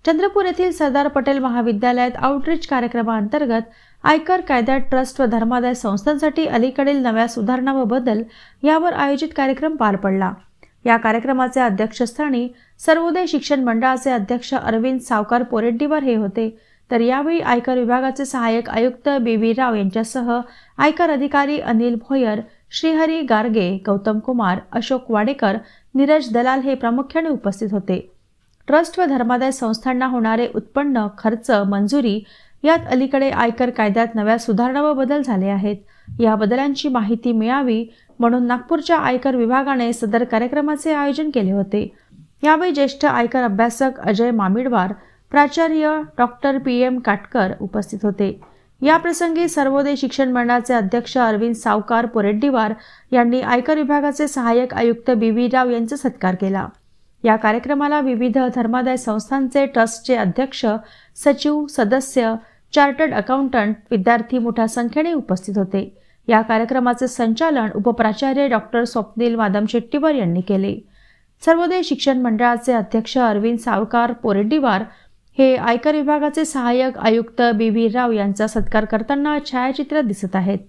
चंद्रपूर येथील सरदार पटेल महाविद्यालयात आउटरीच कार्यक्रमाअंतर्गत आयकर कायद्यात ट्रस्ट व धर्मादाय संस्थांसाठी अलीकडील नव्या सुधारणा व बदल यावर आयोजित कार्यक्रम पार पडला। या कार्यक्रमाचे अध्यक्षस्थानी सर्वोदय शिक्षण मंडळाचे अध्यक्ष अरविंद सावकार पोरेड्डीवार हे होते। तर यावेळी आयकर विभागाचे सहाय्यक आयुक्त बी राव यांच्यासह आयकर अधिकारी अनिल भोयर, श्रीहरी गारगे, गौतम कुमार, अशोक वाडेकर, नीरज दलाल हे प्रामुख्याने उपस्थित होते। ट्रस्ट व धर्मादाय संस्थांना होणारे उत्पन्न, खर्च, मंजुरी यात अलीकडे आयकर कायद्यात नव्या सुधारणा व बदल झाले आहेत। या बदलांची माहिती मिळावी म्हणून नागपूरच्या आयकर विभागाने सदर कार्यक्रमाचे आयोजन केले होते। यावेळी ज्येष्ठ आयकर अभ्यासक अजय मामिडवार, प्राचार्य डॉक्टर PM काटकर उपस्थित होते। या प्रसंगी सर्वोदय शिक्षण मंडळाचे अध्यक्ष अरविंद सावकार पोरेड्डीवार यांनी आयकर विभागाचे सहाय्यक आयुक्त बी राव यांचा सत्कार केला। या कार्यक्रमाला विविध धर्मादाय संस्थांचे ट्रस्टचे अध्यक्ष, सचिव, सदस्य, चार्टर्ड अकाउंटंट, विद्यार्थी मोठ्या संख्येने उपस्थित होते। या कार्यक्रमाचे संचालन उपप्राचार्य डॉक्टर स्वप्नील वादमशेट्टीवार यांनी केले। सर्वोदय शिक्षण मंडळाचे अध्यक्ष अरविंद सावकार पोरेड्डीवार हे आयकर विभागाचे सहाय्यक आयुक्त बी राव यांचा सत्कार करताना छायाचित्रात दिसत आहेत।